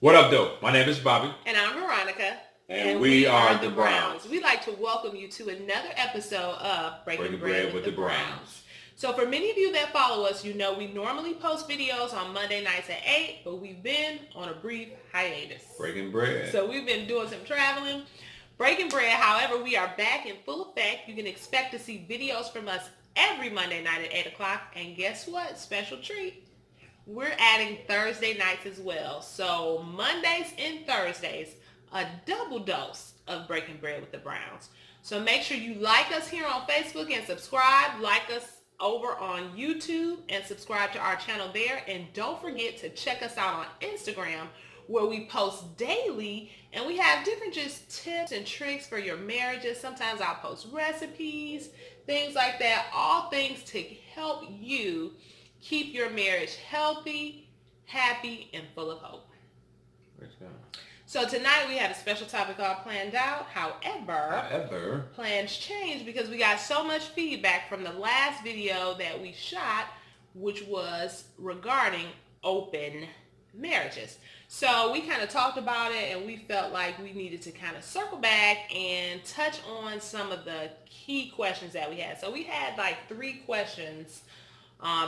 What up, though? My name is Bobby. And I'm Veronica. And we are the Browns. We'd like to welcome you to another episode of Breaking Bread with the Browns. So for many of you that follow us, you know we normally post videos on Monday nights at 8, but we've been on a brief hiatus. Breaking bread. So we've been doing some traveling. Breaking bread, however, we are back in full effect. You can expect to see videos from us every Monday night at 8 o'clock. And guess what? Special treat. We're adding Thursday nights as well. So Mondays and Thursdays, a double dose of Breaking Bread with the Browns. So make sure you like us here on Facebook and subscribe. Like us over on YouTube and subscribe to our channel there. And don't forget to check us out on Instagram, where we post daily and we have different just tips and tricks for your marriages. Sometimes I'll post recipes, things like that, all things to help you keep your marriage healthy, happy, and full of hope. So tonight we have a special topic all planned out. However, plans change because we got so much feedback from the last video that we shot, which was regarding open marriages. So we kind of talked about it and we felt like we needed to kind of circle back and touch on some of the key questions that we had. So we had like 3 questions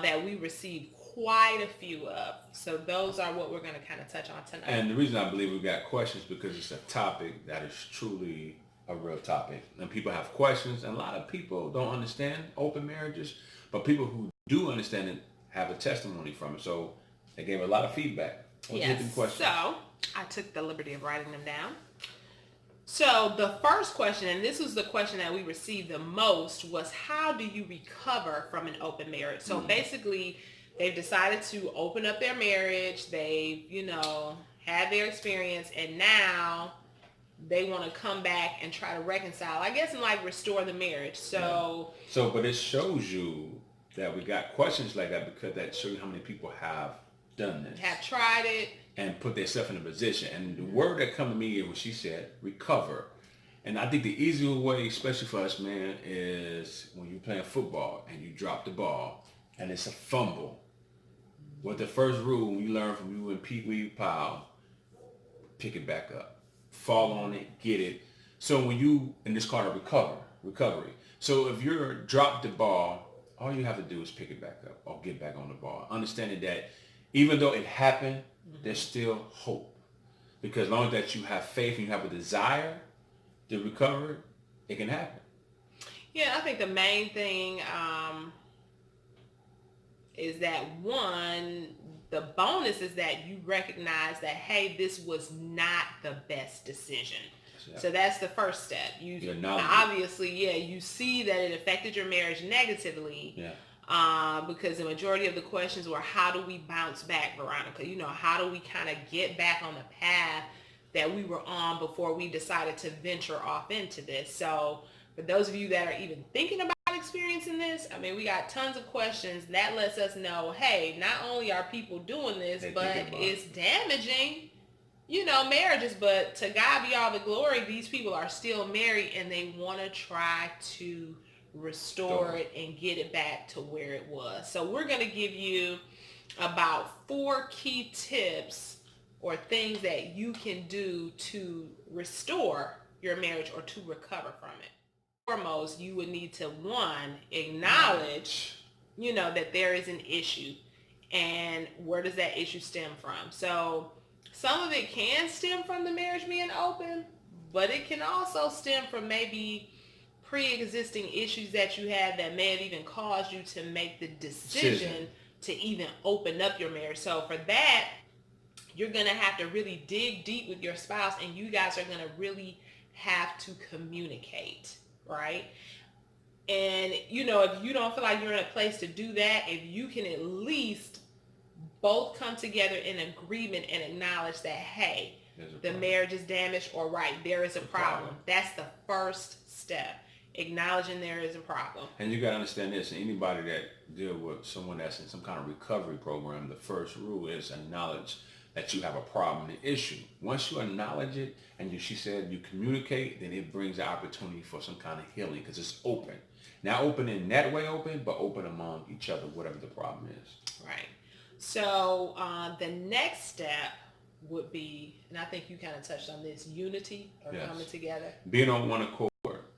that we received quite a few of. So those are what we're going to kind of touch on tonight. And the reason I believe we got questions because it's a topic that is truly a real topic. And people have questions, and a lot of people don't understand open marriages, but people who do understand it have a testimony from it. So they gave a lot of feedback. Yes. So I took the liberty of writing them down. So the first question, and this was the question that we received the most, was how do you recover from an open marriage? So basically, they've decided to open up their marriage. They, had their experience, and now they want to come back and try to reconcile, I guess, and like restore the marriage. But it shows you that we got questions like that because that shows you how many people have done this. Have tried it. And put themselves in a position. And the word that come to me is what she said, recover. And I think the easier way, especially for us, man, is when you're playing football and you drop the ball and it's a fumble. What the first rule we learned from you and Pee Wee Powell, pick it back up. Fall on it, get it. So when you, and this called a recovery. So if you're drop the ball, all you have to do is pick it back up or get back on the ball. Understanding that even though it happened, there's still hope. Because as long as that you have faith and you have a desire to recover, it can happen. Yeah, I think the main thing is that, one, the bonus is that you recognize that, hey, this was not the best decision. Yeah. So that's the first step. Obviously, you see that it affected your marriage negatively. Yeah. Because the majority of the questions were, how do we bounce back, Veronica? How do we kind of get back on the path that we were on before we decided to venture off into this? So for those of you that are even thinking about experiencing this, we got tons of questions. That lets us know, hey, not only are people doing this, but it's damaging, marriages. But to God be all the glory, these people are still married and they want to try to restore it and get it back to where it was. So we're going to give you about 4 key tips or things that you can do to restore your marriage or to recover from it. Foremost, you would need to, 1, acknowledge, that there is an issue, and where does that issue stem from? So some of it can stem from the marriage being open, but it can also stem from maybe pre-existing issues that you had that may have even caused you to make the decision to even open up your marriage. So for that, you're going to have to really dig deep with your spouse, and you guys are going to really have to communicate, right? And, if you don't feel like you're in a place to do that, if you can at least both come together in agreement and acknowledge that, hey, the marriage is damaged, or there is a problem. That's the first step. Acknowledging there is a problem. And you got to understand this. Anybody that deal with someone that's in some kind of recovery program, the first rule is acknowledge that you have a problem, an issue. Once you acknowledge it and she said you communicate, then it brings the opportunity for some kind of healing because it's open. Not open in that way open, but open among each other, whatever the problem is. Right. So the next step would be, and I think you kind of touched on this, unity or Yes. coming together. Being on one accord.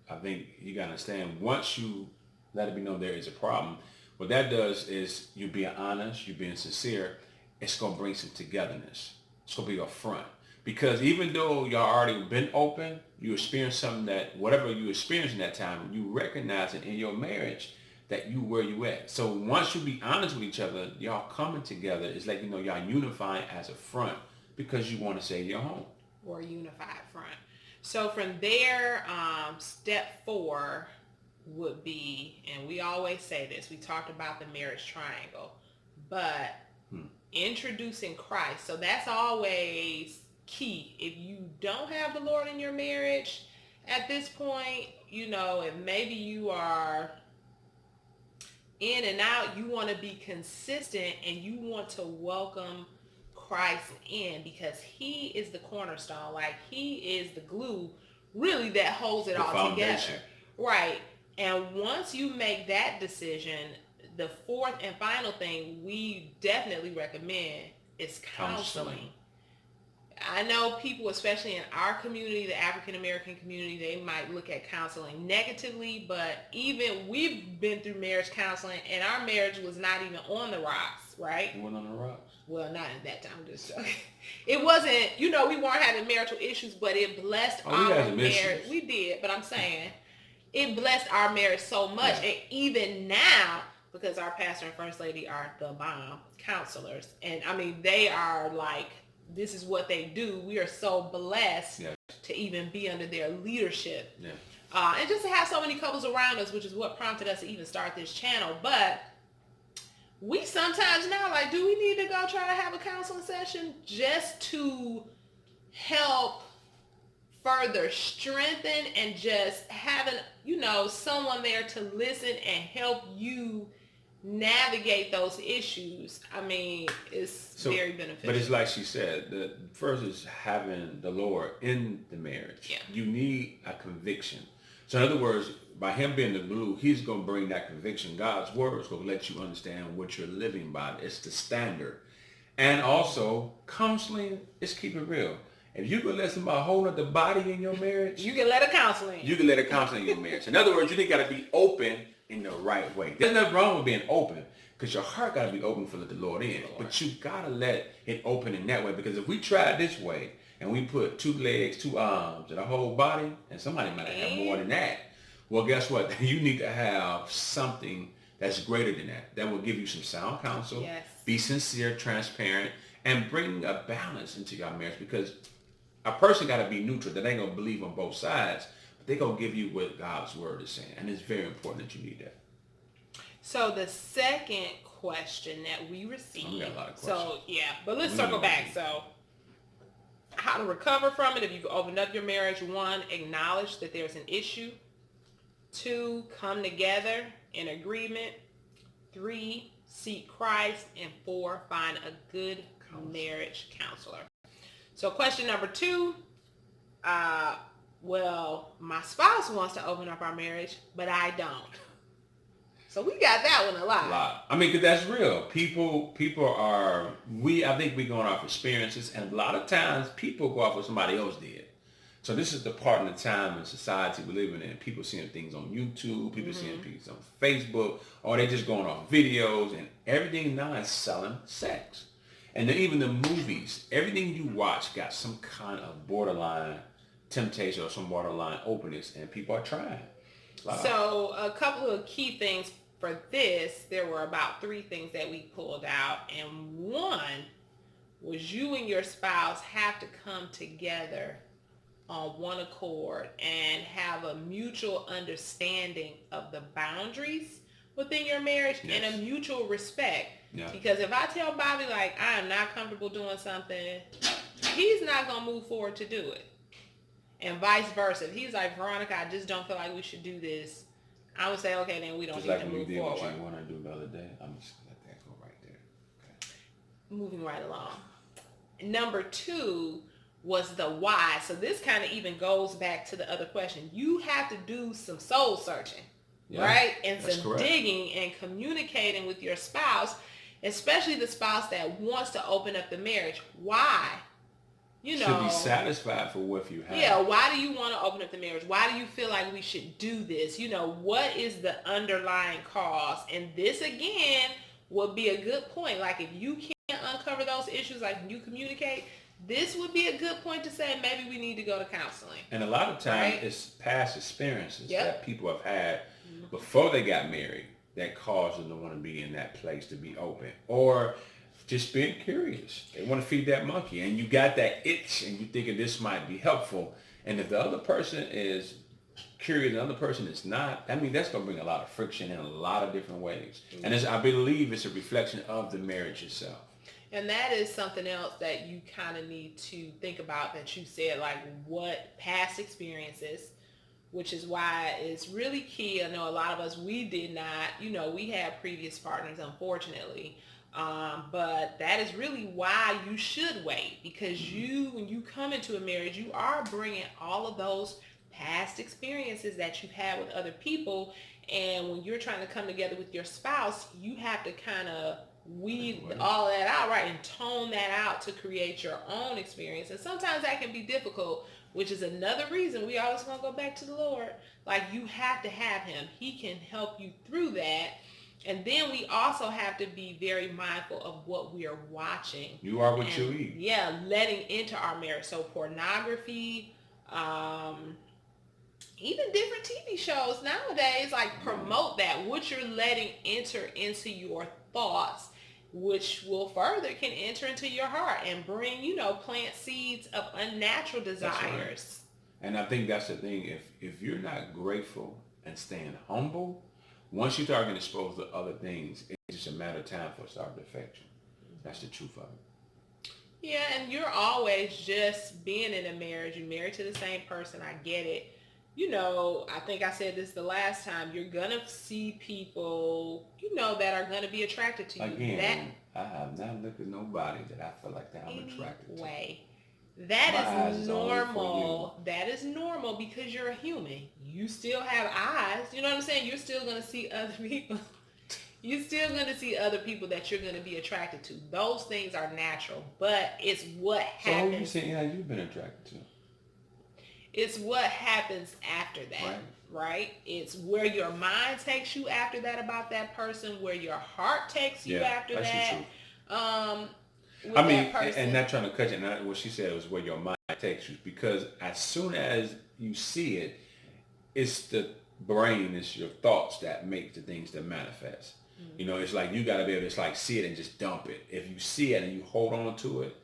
I think you got to understand, once you let it be known there is a problem, what that does is you being honest, you being sincere, it's going to bring some togetherness. It's going to be a front. Because even though y'all already been open, you experience something that, whatever you experienced in that time, you recognize it in your marriage that you where you at. So once you be honest with each other, y'all coming together, it's like, you know, y'all unifying as a front because you want to save your home. Or a unified front. So from there, step 4 would be, and we always say this, we talked about the marriage triangle, but introducing Christ. So that's always key. If you don't have the Lord in your marriage at this point, you know, and maybe you are in and out, you want to be consistent and you want to welcome Christ in, because he is the cornerstone. Like, he is the glue really that holds it all together. Right. And once you make that decision, the 4th and final thing we definitely recommend is counseling. I know people, especially in our community, the African American community, they might look at counseling negatively, but even we've been through marriage counseling and our marriage was not even on the rocks, right? It went on the rocks. Well, not at that time, just joking. It wasn't, you know, we weren't having marital issues, but it blessed our marriage. We did, but I'm saying it blessed our marriage so much. Yeah. And even now, because our pastor and first lady are the bomb counselors, and I mean, they are like, this is what they do. We are so blessed to even be under their leadership. Yeah. And just to have so many couples around us, which is what prompted us to even start this channel. But we sometimes now, like, do we need to go try to have a counseling session just to help further strengthen and just having, you know, someone there to listen and help you navigate those issues? I mean, it's very beneficial. But it's like she said, the first is having the Lord in the marriage. Yeah. You need a conviction. So in other words, by him being the glue, he's going to bring that conviction. God's word is going to let you understand what you're living by. It's the standard. And also, counseling is keep it real. If you can let somebody hold up the body in your marriage, you can let a counseling. You can let a counseling in your marriage. In other words, you got to be open in the right way. There's nothing wrong with being open, because your heart got to be open for the Lord in. But you got to let it open in that way, because if we try this way and we put 2 legs, 2 arms, and a whole body, and somebody might have more than that, well, guess what? You need to have something that's greater than that. That will give you some sound counsel, be sincere, transparent, and bring a balance into your marriage, because a person got to be neutral. That ain't going to believe on both sides. They're going to give you what God's word is saying. And it's very important that you need that. So the second question that we received. We got a lot of questions. So, yeah. But let's circle back. So, how to recover from it if you've opened up your marriage. 1, acknowledge that there's an issue. 2, come together in agreement. 3, seek Christ. And 4, find a good marriage counselor. So question number 2, well, my spouse wants to open up our marriage, but I don't. So we got that one a lot. I mean, 'cause that's real. People are, I think we're going off experiences, and a lot of times people go off what somebody else did. So this is the part of the time in society we're living in. People seeing things on YouTube, people seeing things on Facebook, or they just going off videos, and everything now is selling sex. And then even the movies, everything you watch got some kind of borderline temptation or some borderline openness, and people are trying. So a couple of key things for this, there were about 3 things that we pulled out, and 1 was you and your spouse have to come together on one accord and have a mutual understanding of the boundaries within your marriage and a mutual respect. Yeah. Because if I tell Bobby, like, I am not comfortable doing something, he's not going to move forward to do it. And vice versa. If he's like, Veronica, I just don't feel like we should do this, I would say, okay, then we don't need to move forward. Just like what I do the other day, I'm just going to let that go right there. Okay. Moving right along. Number 2 was the why. So this kind of even goes back to the other question. You have to do some soul searching, right? And some digging and communicating with your spouse, especially the spouse that wants to open up the marriage. Why? You Should be know, satisfied for what you have. yeah, why do you want to open up the marriage? Why do you feel like we should do this? You know, what is the underlying cause? And this again would be a good point. Like if you can't uncover those issues, like when you communicate, this would be a good point to say maybe we need to go to counseling. And a lot of times Right? it's past experiences Yep. that people have had before they got married that caused them to want to be in that place, to be open, or just being curious. They want to feed that monkey, and you got that itch, and you thinking this might be helpful. And if the other person is curious, and the other person is not, I mean, that's going to bring a lot of friction in a lot of different ways. And I believe it's a reflection of the marriage itself. And that is something else that you kind of need to think about, that you said, like what past experiences, which is why it's really key. I know a lot of us, we did not, you know, we had previous partners, unfortunately. But that is really why you should wait, because when you come into a marriage, you are bringing all of those past experiences that you've had with other people. And when you're trying to come together with your spouse, you have to kind of weed all that out, right, and tone that out to create your own experience. And sometimes that can be difficult, which is another reason we always want to go back to the Lord. Like you have to have him. He can help you through that. And then we also have to be very mindful of what we are watching. You are what you eat. Yeah, letting into our marriage. So pornography, even different TV shows nowadays, like promote that. What you're letting enter into your thoughts, which will further can enter into your heart and bring, plant seeds of unnatural desires. Right. And I think that's the thing. If you're not grateful and staying humble, once you start getting exposed to other things, it's just a matter of time for it to start to affect you. That's the truth of it. Yeah, and you're always just being in a marriage. You're married to the same person. I get it. I think I said this the last time. You're going to see people, that are going to be attracted to you. Again, I have not looked at nobody that I feel like that I'm attracted to. Way. That is normal. That is normal because you're a human. You still have eyes. You know what I'm saying? You're still going to see other people. You're still going to see other people that you're going to be attracted to. Those things are natural, but it's what happens. So who you saying you've been attracted to? It's what happens after that, right? It's where your mind takes you after that about that person, where your heart takes you after that. I mean, and not trying to cut you. Not what she said was where your mind takes you, because as soon as you see it, it's the brain, it's your thoughts that make the things that manifest. Mm-hmm. It's like you got to be able to see it and just dump it. If you see it and you hold on to it,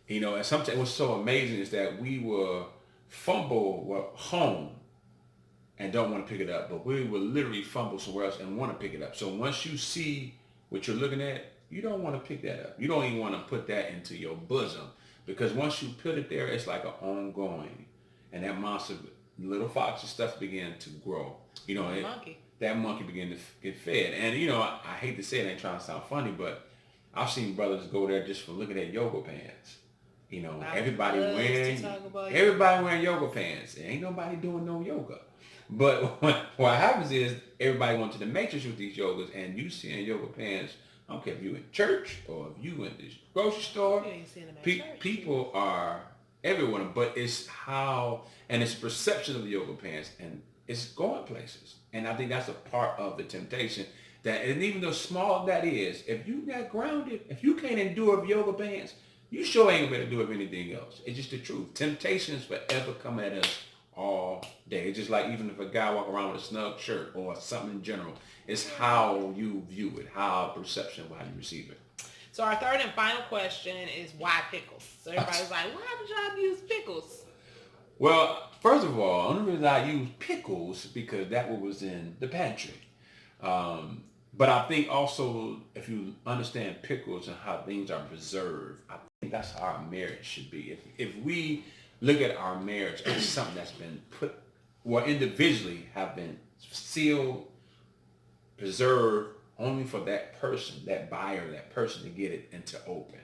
and sometimes what's so amazing is that we will fumble home and don't want to pick it up, but we will literally fumble somewhere else and want to pick it up. So once you see what you're looking at, you don't want to pick that up. You don't even want to put that into your bosom, because once you put it there, it's like an ongoing, and that monster, little fox and stuff begin to grow. That monkey begin to get fed. And I hate to say it, I ain't trying to sound funny, but I've seen brothers go there just for looking at yoga pants. Everybody wearing yoga pants. Ain't nobody doing no yoga. But what happens is everybody went to the matrix with these yogas, and you seeing yoga pants. I don't care if you in church or if you in this grocery store. People are everywhere, but it's how, and it's perception of the yoga pants, and it's going places. And I think that's a part of the temptation. That, and even though small that is, if you got grounded, if you can't endure yoga pants, you sure ain't gonna be able to do it anything else. It's just the truth. Temptations forever come at us all day. It's just like even if a guy walk around with a snug shirt or something in general, it's how you view it, how perception, how you receive it. So our third and final question is why pickles? So everybody's like, why did y'all use pickles? Well, first of all, the only reason I use pickles because that was in the pantry. But I think also if you understand pickles and how things are preserved, I think that's how our marriage should be. If we look at our marriage as something that's been put, individually have been sealed, preserved only for that person, that buyer, that person to get it and to open.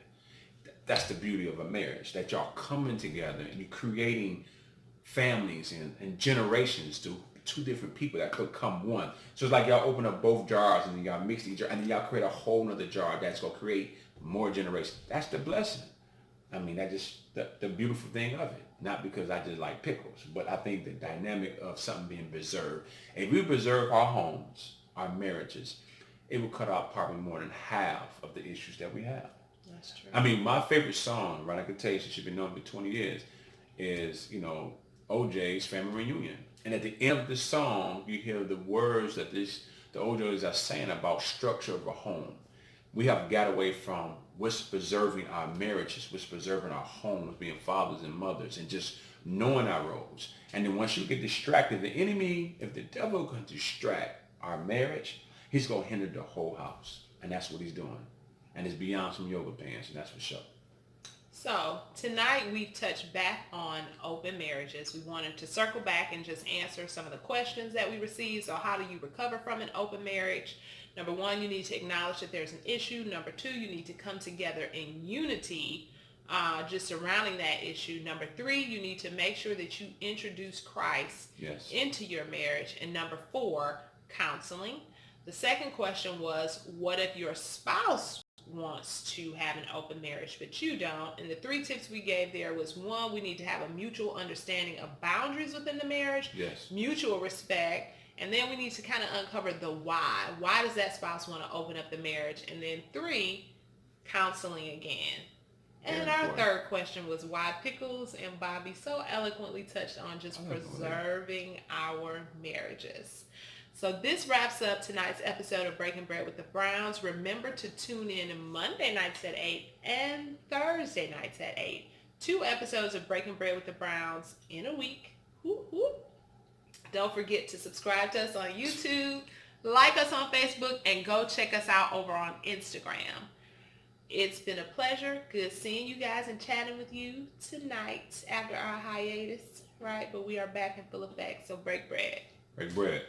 That's the beauty of a marriage, that y'all coming together and you're creating families and generations to two different people that could come one. So it's like y'all open up both jars and then y'all mix these jars and then y'all create a whole nother jar that's going to create more generations. That's the blessing. I mean, that just the beautiful thing of it. Not because I just like pickles, but I think the dynamic of something being preserved. If we preserve our homes, our marriages, it will cut out probably more than half of the issues that we have. That's true. I mean, my favorite song, right? I could tell you, since you've been knowing me 20 years, is, OJ's Family Reunion. And at the end of the song, you hear the words that the OJ's are saying about structure of a home. We have got away from what's preserving our marriages, what's preserving our homes, being fathers and mothers, and just knowing our roles. And then once you get distracted, the enemy, if the devil can distract our marriage, he's going to hinder the whole house. And that's what he's doing. And it's beyond some yoga pants, and that's for sure. So tonight we've touched back on open marriages. We wanted to circle back and just answer some of the questions that we received. So how do you recover from an open marriage? Number one, you need to acknowledge that there's an issue. Number two, you need to come together in unity just surrounding that issue. Number three, you need to make sure that you introduce Christ into your marriage. And number four, counseling. The second question was, what if your spouse wants to have an open marriage but you don't? And the three tips we gave there was, one, we need to have a mutual understanding of boundaries within the marriage, mutual respect, and then we need to kind of uncover the why. Why does that spouse want to open up the marriage? And then three, counseling again. And our third question was why pickles, and Bobby so eloquently touched on just preserving our marriages. So this wraps up tonight's episode of Breaking Bread with the Browns. Remember to tune in Monday nights at 8 and Thursday nights at 8. 2 episodes of Breaking Bread with the Browns in a week. Whoop, whoop. Don't forget to subscribe to us on YouTube, like us on Facebook, and go check us out over on Instagram. It's been a pleasure. Good seeing you guys and chatting with you tonight after our hiatus, right? But we are back in full effect, so break bread. Break bread.